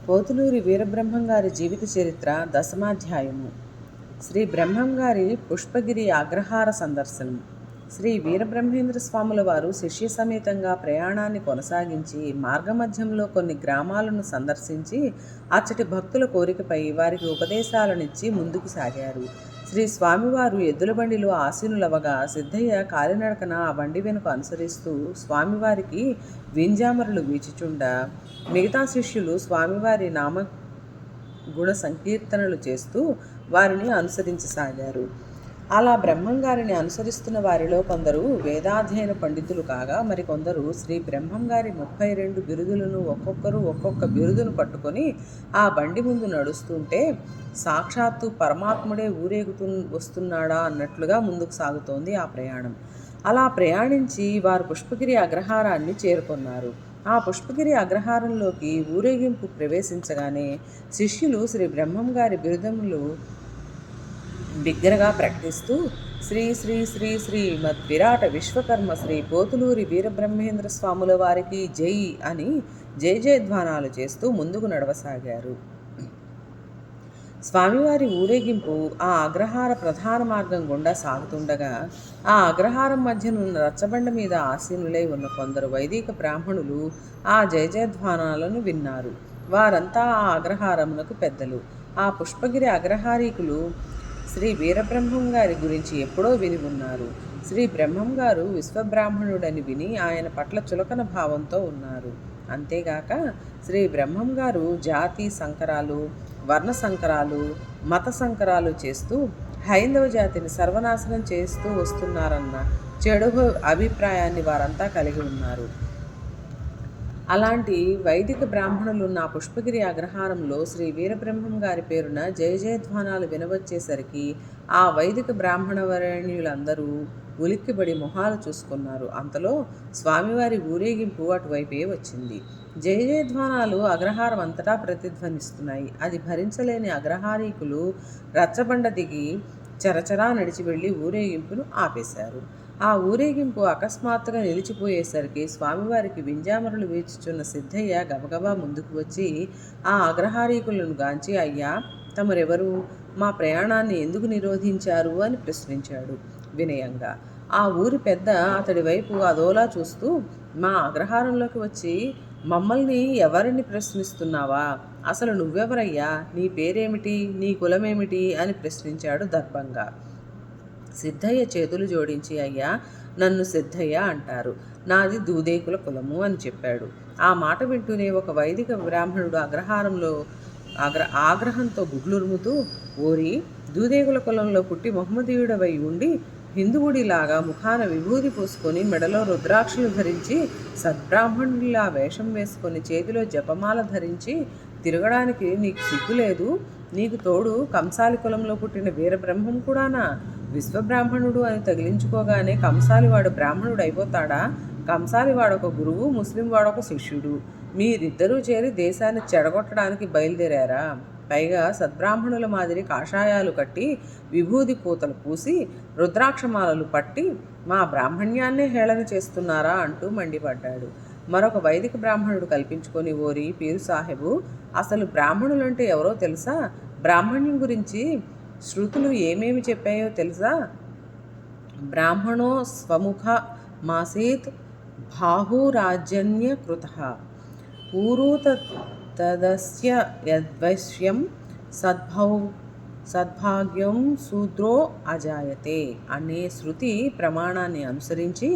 పోతులూరి వీరబ్రహ్మంగారి జీవిత చరిత్ర దశమాధ్యాయము. శ్రీ బ్రహ్మంగారి పుష్పగిరి అగ్రహార సందర్శనం. శ్రీ వీరబ్రహ్మేంద్ర స్వాముల వారు శిష్య సమేతంగా ప్రయాణాన్ని కొనసాగించి మార్గమధ్యంలో కొన్ని గ్రామాలను సందర్శించి అచ్చటి భక్తుల కోరికపై వారికి ఉపదేశాలనిచ్చి ముందుకు సాగారు. శ్రీ స్వామివారు ఎద్దుల బండిలో ఆసీనులవగా సిద్ధయ్య కాలినడకన ఆ బండి వెనుక అనుసరిస్తూ స్వామివారికి వింజామరులు వీచుచుండ మిగతా శిష్యులు స్వామివారి నామ గుణ సంకీర్తనలు చేస్తూ వారిని అనుసరించసాగారు. అలా బ్రహ్మంగారిని అనుసరిస్తున్న వారిలో కొందరు వేదాధ్యయన పండితులు కాగా మరికొందరు శ్రీ బ్రహ్మంగారి 32 బిరుదులను ఒక్కొక్కరు ఒక్కొక్క బిరుదును పట్టుకొని ఆ బండి ముందు నడుస్తుంటే సాక్షాత్తు పరమాత్ముడే వస్తున్నాడా అన్నట్లుగా ముందుకు సాగుతోంది ఆ ప్రయాణం. అలా ప్రయాణించి వారు పుష్పగిరి అగ్రహారాన్ని చేరుకున్నారు. ఆ పుష్పగిరి అగ్రహారంలోకి ఊరేగింపు ప్రవేశించగానే శిష్యులు శ్రీ బ్రహ్మంగారి బిరుదములు బిగ్గరగా ప్రకటిస్తూ శ్రీ శ్రీ శ్రీ శ్రీ మద్విరాట విశ్వకర్మ శ్రీ పోతులూరి వీరబ్రహ్మేంద్ర స్వాముల వారికి జై అని జయ జయధ్వానాలు చేస్తూ ముందుకు నడవసాగారు. స్వామివారి ఊరేగింపు ఆ అగ్రహార ప్రధాన మార్గం గుండా సాగుతుండగా ఆ అగ్రహారం మధ్యనున్న రచ్చబండ మీద ఆసీనులై ఉన్న కొందరు వైదిక బ్రాహ్మణులు ఆ జయ జయధ్వానాలను విన్నారు. వారంతా ఆ అగ్రహారమునకు పెద్దలు. ఆ పుష్పగిరి అగ్రహారీకులు శ్రీ వీరబ్రహ్మం గారి గురించి ఎప్పుడో విని ఉన్నారు. శ్రీ బ్రహ్మం గారు విశ్వబ్రాహ్మణుడని విని ఆయన పట్ల చులకన భావంతో ఉన్నారు. అంతేగాక శ్రీ బ్రహ్మం గారు జాతి సంకరాలు, వర్ణ సంకరాలు, మత సంకరాలు చేస్తూ హైందవ జాతిని సర్వనాశనం చేస్తూ వస్తున్నారన్న చెడు అభిప్రాయాన్ని వారంతా కలిగి ఉన్నారు. అలాంటి వైదిక బ్రాహ్మణులున్న పుష్పగిరి అగ్రహారంలో శ్రీ వీరబ్రహ్మం గారి పేరున జయ జయధ్వానాలు వినవచ్చేసరికి ఆ వైదిక బ్రాహ్మణవరేణ్యులందరూ ఉలిక్కిబడి మొహాలు చూసుకున్నారు. అంతలో స్వామివారి ఊరేగింపు అటువైపే వచ్చింది. జయ జయధ్వానాలు అగ్రహారం అంతటా ప్రతిధ్వనిస్తున్నాయి. అది భరించలేని అగ్రహారీకులు రచ్చబండ దిగి చరచరా నడిచి వెళ్ళి ఊరేగింపును ఆపేశారు. ఆ ఊరేగింపు అకస్మాత్తుగా నిలిచిపోయేసరికి స్వామివారికి వింజామరులు వీచుచున్న సిద్ధయ్య గబగబా ముందుకు వచ్చి ఆ అగ్రహారీకులను గాంచి, అయ్యా, తమరెవరు, మా ప్రయాణాన్ని ఎందుకు నిరోధించారు అని ప్రశ్నించాడు వినయంగా. ఆ ఊరి పెద్ద అతడి వైపు అదోలా చూస్తూ, మా అగ్రహారంలోకి వచ్చి మమ్మల్ని ఎవరిని ప్రశ్నిస్తున్నావా? అసలు నువ్వెవరయ్యా? నీ పేరేమిటి? నీ కులమేమిటి అని ప్రశ్నించాడు దర్భంగా. సిద్ధయ్య చేతులు జోడించి, అయ్యా, నన్ను సిద్ధయ్య అంటారు, నాది దూదేకుల కులము అని చెప్పాడు. ఆ మాట వింటూనే ఒక వైదిక బ్రాహ్మణుడు అగ్రహారంలో ఆగ్రహంతో గుడ్లురుముతూ, ఓరి, దూదేకుల కులంలో పుట్టి మహమ్మదీయుడవై ఉండి హిందువుడిలాగా ముఖాన విభూతి పూసుకొని మెడలో రుద్రాక్షలు ధరించి సద్బ్రాహ్మణుడిలా వేషం వేసుకొని చేతిలో జపమాల ధరించి తిరగడానికి నీకు సిగ్గులేదు? నీకు తోడు కంసాలి కులంలో పుట్టిన వీరబ్రహ్మం కూడానా? విశ్వబ్రాహ్మణుడు అని తగిలించుకోగానే కంసాలివాడు బ్రాహ్మణుడు అయిపోతాడా? కంసాలివాడొక గురువు, ముస్లిం వాడొక శిష్యుడు. మీరిద్దరూ చేరి దేశాన్ని చెడగొట్టడానికి బయలుదేరారా? పైగా సద్బ్రాహ్మణుల మాదిరి కాషాయాలు కట్టి విభూది పూతలు పూసి రుద్రాక్షమాలలు పట్టి మా బ్రాహ్మణ్యాన్నే హేళన చేస్తున్నారా అంటూ మండిపడ్డాడు. మరొక వైదిక బ్రాహ్మణుడు కల్పించుకొని, ఓరి పీరు సాహెబు, అసలు బ్రాహ్మణులంటే ఎవరో తెలుసా? బ్రాహ్మణ్యం గురించి శృతులు ఏమేమి చెప్పాయో తెలుసా? బ్రాహ్మణో స్వముఖ మాసీత్ బాహురాజన్య కృత పూరూత తదస్య యద్వైశ్యం సద్భాగ్యం శూద్రో అజాయతే అనే శృతి ప్రమాణాన్ని అనుసరించి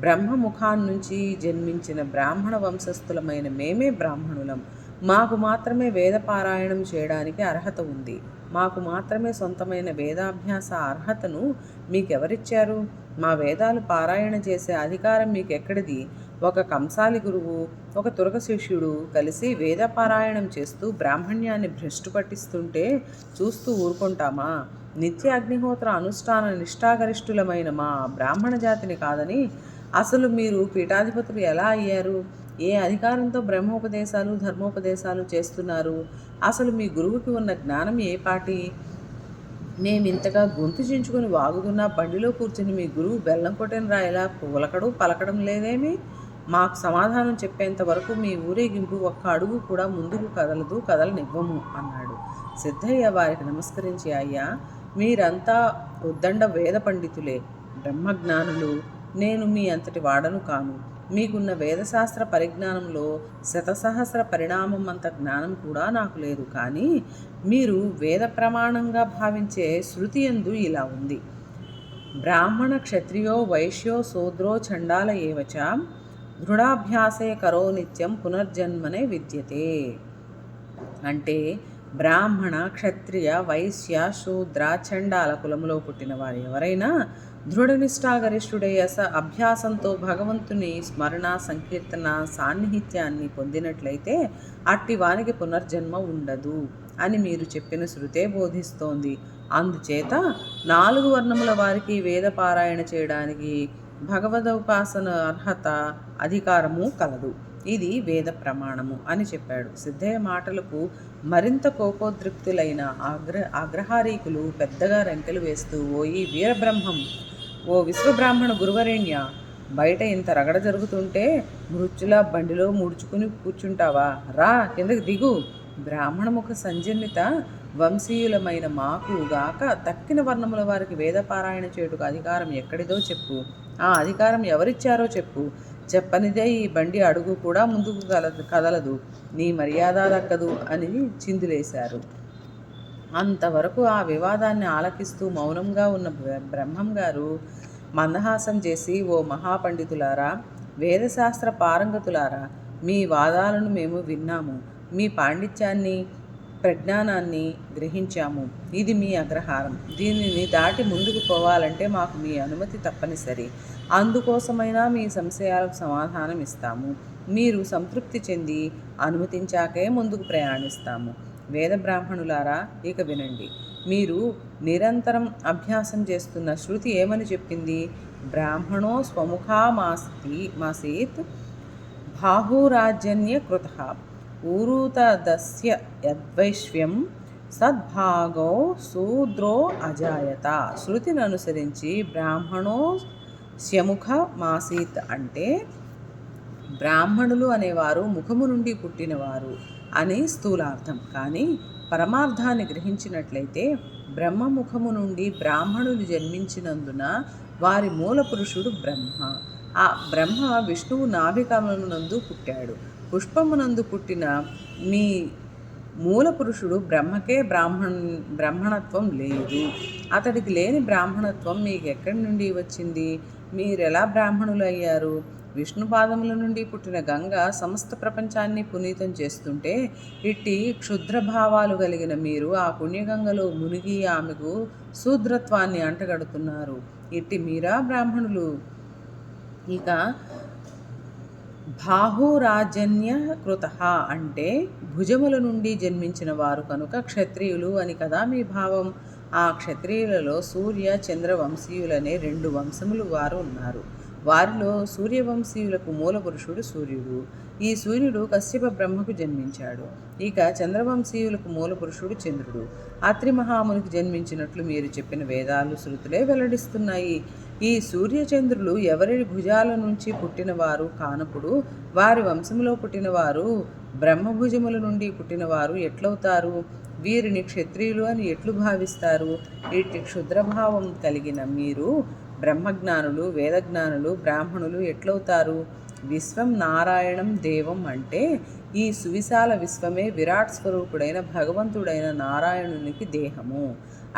బ్రహ్మముఖాన్నించి జన్మించిన బ్రాహ్మణ వంశస్థులమైన మేమే బ్రాహ్మణులం. మాకు మాత్రమే వేదపారాయణం చేయడానికి అర్హత ఉంది. మాకు మాత్రమే సొంతమైన వేదాభ్యాస అర్హతను మీకెవరిచ్చారు? మా వేదాలు పారాయణ చేసే అధికారం మీకెక్కడిది? ఒక కంసాలి గురువు, ఒక తురక శిష్యుడు కలిసి వేదపారాయణం చేస్తూ బ్రాహ్మణ్యాన్ని భ్రష్టు పట్టిస్తుంటే చూస్తూ ఊరుకుంటామా? నిత్య అగ్నిహోత్ర అనుష్ఠాన నిష్ఠాగరిష్ఠులమైన మా బ్రాహ్మణ జాతిని కాదని అసలు మీరు పీఠాధిపతులు ఎలా అయ్యారు? ఏ అధికారంతో బ్రహ్మోపదేశాలు ధర్మోపదేశాలు చేస్తున్నారు? అసలు మీ గురువుకి ఉన్న జ్ఞానం ఏ పాటి? మేమింతగా గొంతు చించుకొని వాగుతున్నా బండిలో కూర్చుని మీ గురువు బెల్లం కొట్టిన రాయిలా పులకడం పలకడం లేదేమి? మాకు సమాధానం చెప్పేంత వరకు మీ ఊరేగింపు ఒక్క అడుగు కూడా ముందుకు కదలనివ్వము అన్నాడు. సిద్ధయ్య వారికి నమస్కరించి, అయ్యా, మీరంతా ఉద్దండ వేద పండితులే, బ్రహ్మజ్ఞానులు. నేను మీ అంతటి వాడను కాను. మీకున్న వేదశాస్త్ర పరిజ్ఞానంలో శతసహస్ర పరిణామం అంత జ్ఞానం కూడా నాకు లేదు. కానీ మీరు వేద ప్రమాణంగా భావించే శృతి యందు ఇలా ఉంది: బ్రాహ్మణ క్షత్రియో వైశ్యో శూద్రో చండాల ఏవచ దృఢాభ్యాసే కరో నిత్యం పునర్జన్మనే విద్యతే. అంటే బ్రాహ్మణ క్షత్రియ వైశ్య శూద్ర చండాల కులములో పుట్టిన వారు ఎవరైనా దృఢనిష్టాగరిష్ఠుడై అభ్యాసంతో భగవంతుని స్మరణ సంకీర్తన సాన్నిహిత్యాన్ని పొందినట్లయితే అట్టి వానికి పునర్జన్మ ఉండదు అని మీరు చెప్పిన శృతే బోధిస్తోంది. అందుచేత 4 వర్ణముల వారికి వేద పారాయణ చేయడానికి భగవదోపాసన అర్హత అధికారము కలదు. ఇది వేద ప్రమాణము అని చెప్పాడు. సిద్ధయ్య మాటలకు మరింత కోపోద్రిక్తులైన అగ్రహారీకులు పెద్దగా రెంకెలు వేస్తూ, ఓయి వీరబ్రహ్మం, ఓ విశ్వబ్రాహ్మణ గురువరేణ్య, బయట ఇంత రగడ జరుగుతుంటే మృత్యులా బండిలో ముడుచుకుని కూర్చుంటావా? రా, కిందకి దిగు. బ్రాహ్మణముఖ సంజన్నిత వంశీయులమైన మాకు గాక తక్కిన వర్ణముల వారికి వేదపారాయణ చేయుటకు అధికారం ఎక్కడిదో చెప్పు. ఆ అధికారం ఎవరిచ్చారో చెప్పు. చెప్పనిదే ఈ బండి అడుగు కూడా ముందుకు కదలదు. నీ మర్యాద దక్కదు అని చిందులేశారు. అంతవరకు ఆ వివాదాన్ని ఆలకిస్తూ మౌనంగా ఉన్న బ్రహ్మం గారు మందహాసం చేసి, ఓ మహాపండితులారా, వేదశాస్త్ర పారంగతులారా, మీ వాదాలను మేము విన్నాము. మీ పాండిత్యాన్ని ప్రజ్ఞానాన్ని గ్రహించాము. ఇది మీ అగ్రహారం. దీనిని దాటి ముందుకు పోవాలంటే మాకు మీ అనుమతి తప్పనిసరి. అందుకోసమైనా మీ సంశయాలకు సమాధానం ఇస్తాము. మీరు సంతృప్తి చెంది అనుమతించాకే ముందుకు ప్రయాణిస్తాము. వేద బ్రాహ్మణులారా, ఇక వినండి. మీరు నిరంతరం అభ్యాసం చేస్తున్న శృతి ఏమని చెప్పింది? బ్రాహ్మణో స్వముఖామాసీత్ బాహురాజన్య కృతః ఊరూతదస్య యద్వైశ్వ్యం సద్భాగో శూద్రో అజాయత. శృతిని అనుసరించి బ్రాహ్మణో స్యముఖ మాసీత్ అంటే బ్రాహ్మణులు అనేవారు ముఖము నుండి పుట్టినవారు అని స్థూలార్థం. కానీ పరమార్థాన్ని గ్రహించినట్లయితే బ్రహ్మముఖము నుండి బ్రాహ్మణులు జన్మించినందున వారి మూల పురుషుడు బ్రహ్మ. ఆ బ్రహ్మ విష్ణువు నాభికమలమునందు పుట్టాడు. పుష్పమునందు పుట్టిన మీ మూల పురుషుడు బ్రహ్మకే బ్రాహ్మణత్వం లేదు. అతడికి లేని బ్రాహ్మణత్వం మీకు ఎక్కడి నుండి వచ్చింది? మీరెలా బ్రాహ్మణులు అయ్యారు? విష్ణు పాదముల నుండి పుట్టిన గంగ సమస్త ప్రపంచాన్ని పునీతం చేస్తుంటే ఇట్టి క్షుద్రభావాలు కలిగిన మీరు ఆ పుణ్యగంగలో మునిగి ఆమెకు శూద్రత్వాన్ని అంటగడుతున్నారు. ఇట్టి మీరా బ్రాహ్మణులు? ఇక బాహురాజన్య కృత అంటే భుజముల నుండి జన్మించిన వారు కనుక క్షత్రియులు అని కదా మీ భావం. ఆ క్షత్రియులలో సూర్య చంద్ర వంశీయులనే 2 వంశములు వారు ఉన్నారు. వారిలో సూర్యవంశీయులకు మూల పురుషుడు సూర్యుడు. ఈ సూర్యుడు కశ్యప బ్రహ్మకు జన్మించాడు. ఇక చంద్రవంశీయులకు మూల పురుషుడు చంద్రుడు. అత్రి మహామునికి జన్మించినట్లు మీరు చెప్పిన వేదాలు శృతులే వెల్లడిస్తున్నాయి. ఈ సూర్యచంద్రులు ఎవరి భుజాల నుంచి పుట్టినవారు కానప్పుడు వారి వంశంలో పుట్టినవారు బ్రహ్మభుజముల నుండి పుట్టినవారు ఎట్లవుతారు? వీరిని క్షత్రియులు అని ఎట్లు భావిస్తారు? ఇట్టి క్షుద్రభావం కలిగిన మీరు బ్రహ్మజ్ఞానులు, వేదజ్ఞానులు, బ్రాహ్మణులు ఎట్లవుతారు? విశ్వం నారాయణం దేవం అంటే ఈ సువిశాల విశ్వమే విరాట్ స్వరూపుడైన భగవంతుడైన నారాయణునికి దేహము.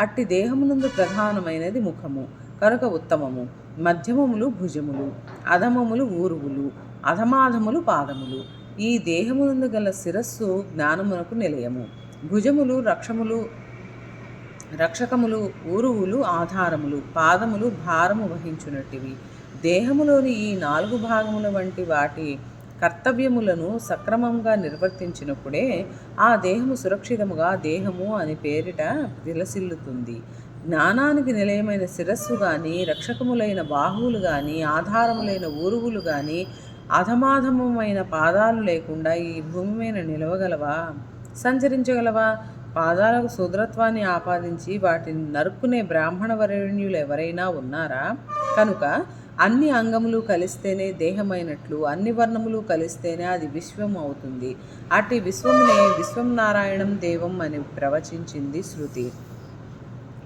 అట్టి దేహమునందు ప్రధానమైనది ముఖము కనుక ఉత్తమము. మధ్యమములు భుజములు, అధమములు ఊరువులు, అధమాధములు పాదములు. ఈ దేహమునందు గల శిరస్సు జ్ఞానమునకు నిలయము. భుజములు రక్షకములు, ఊరువులు ఆధారములు, పాదములు భారము వహించునట్టివి. దేహములోని ఈ 4 భాగముల వంటి వాటి కర్తవ్యములను సక్రమంగా నిర్వర్తించినప్పుడే ఆ దేహము సురక్షితముగా దేహము అని పేరిట విలసిల్లుతుంది. జ్ఞానానికి నిలయమైన శిరస్సు కానీ, రక్షకములైన బాహువులు కానీ, ఆధారములైన ఊరువులు కానీ, అధమాధమమైన పాదాలు లేకుండా ఈ భూమి మీద నిలవగలవా? సంచరించగలవా? పాదాలకు శూద్రత్వాన్ని ఆపాదించి వాటిని నరుక్కునే బ్రాహ్మణ వరేణ్యులు ఎవరైనా ఉన్నారా? కనుక అన్ని అంగములు కలిస్తేనే దేహమైనట్లు అన్ని వర్ణములు కలిస్తేనే అది విశ్వం అవుతుంది. అట్టి విశ్వమునే విశ్వం నారాయణం దేవం అని ప్రవచించింది శృతి.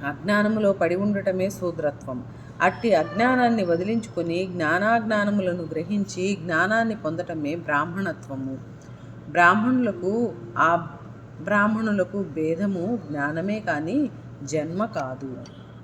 అజ్ఞానములో పడి ఉండటమే శూద్రత్వం. అట్టి అజ్ఞానాన్ని వదిలించుకొని జ్ఞానాజ్ఞానములను గ్రహించి జ్ఞానాన్ని పొందటమే బ్రాహ్మణత్వము. బ్రాహ్మణులకు భేదము జ్ఞానమే కానీ జన్మ కాదు.